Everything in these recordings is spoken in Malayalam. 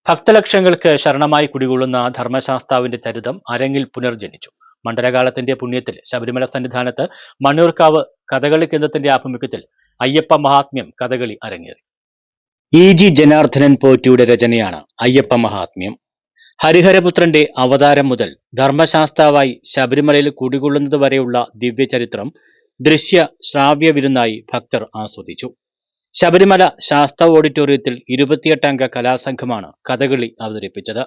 ഭക്തലക്ഷങ്ങൾക്ക് ശരണമായി കുടികൊള്ളുന്ന ധർമ്മശാസ്താവിന്റെ ചരിതം അരങ്ങിൽ പുനർജനിച്ചു. മണ്ഡലകാലത്തിന്റെ പുണ്യത്തിൽ ശബരിമല സന്നിധാനത്ത് മണ്ണൂർക്കാവ് കഥകളി കേന്ദ്രത്തിന്റെ ആഭിമുഖ്യത്തിൽ അയ്യപ്പ മഹാത്മ്യം കഥകളി അരങ്ങേറി. E.G. ജനാർദ്ദനൻ പോറ്റിയുടെ രചനയാണ് അയ്യപ്പ മഹാത്മ്യം. ഹരിഹരപുത്രന്റെ അവതാരം മുതൽ ധർമ്മശാസ്താവായി ശബരിമലയിൽ കുടികൊള്ളുന്നതുവരെയുള്ള ദിവ്യചരിത്രം ദൃശ്യ ശ്രാവ്യ വിരുന്നായി ഭക്തർ ആസ്വദിച്ചു. ശബരിമല ശാസ്ത ഓഡിറ്റോറിയത്തിൽ 28 അംഗ കലാസംഘമാണ് കഥകളി അവതരിപ്പിച്ചത്.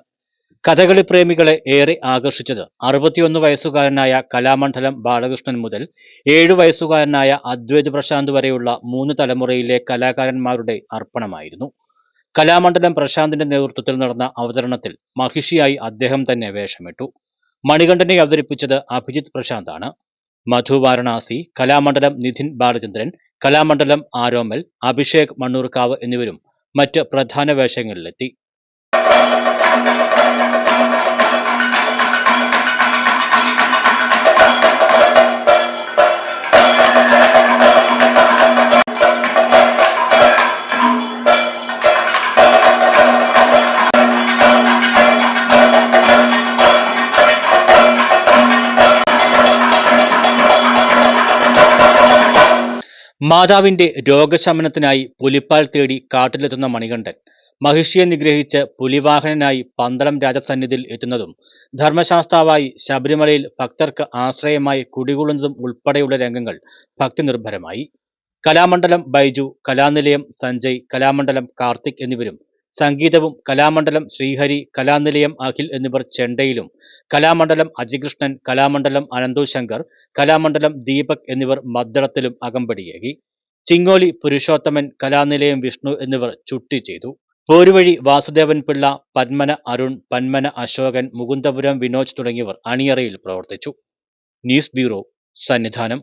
കഥകളി പ്രേമികളെ ഏറെ ആകർഷിച്ചത് 61 വയസ്സുകാരനായ കലാമണ്ഡലം ബാലകൃഷ്ണൻ മുതൽ 7 വയസ്സുകാരനായ അദ്വൈത് പ്രശാന്ത് വരെയുള്ള 3 തലമുറയിലെ കലാകാരന്മാരുടെ അർപ്പണമായിരുന്നു. കലാമണ്ഡലം പ്രശാന്തിന്റെ നേതൃത്വത്തിൽ നടന്ന അവതരണത്തിൽ മഹിഷിയായി അദ്ദേഹം തന്നെ വേഷമിട്ടു. മണികണ്ഠനെ അവതരിപ്പിച്ചത് അഭിജിത്ത് പ്രശാന്താണ്. മധു വാരണാസി, കലാമണ്ഡലം നിധിൻ ബാലചന്ദ്രൻ, കലാമണ്ഡലം ആരോമൽ, അഭിഷേക് മണ്ണൂർക്കാവ് എന്നിവരും മറ്റ് പ്രധാന വേഷങ്ങളിലെത്തി. മാതാവിന്റെ രോഗശമനത്തിനായി പുലിപ്പാൽ തേടി കാട്ടിലെത്തുന്ന മണികണ്ഠൻ മഹിഷിയെ നിഗ്രഹിച്ച് പുലിവാഹനനായി പന്തളം രാജസന്നിധിയിൽ എത്തുന്നതും ധർമ്മശാസ്താവായി ശബരിമലയിൽ ഭക്തർക്ക് ആശ്രയമായി കുടികൊള്ളുന്നതും ഉൾപ്പെടെയുള്ള രംഗങ്ങൾ ഭക്തിനിർഭരമായി. കലാമണ്ഡലം ബൈജു, കലാനിലയം സഞ്ജയ്, കലാമണ്ഡലം കാർത്തിക് എന്നിവരും സംഗീതവും, കലാമണ്ഡലം ശ്രീഹരി, കലാനിലയം അഖിൽ എന്നിവർ ചെണ്ടയിലും, കലാമണ്ഡലം അജികൃഷ്ണൻ, കലാമണ്ഡലം അനന്തു ശങ്കർ, കലാമണ്ഡലം ദീപക് എന്നിവർ മദ്ദളത്തിലും അകമ്പടിയേകി. ചിങ്ങോലി പുരുഷോത്തമൻ, കലാനിലയം വിഷ്ണു എന്നിവർ ചുട്ടി ചെയ്തു. പോരുവഴി വാസുദേവൻ പിള്ള, പന്മന അരുൺ, പന്മന അശോകൻ, മുകുന്ദപുരം വിനോജ് തുടങ്ങിയവർ അണിയറയിൽ പ്രവർത്തിച്ചു. News bureau, Sannidhanam.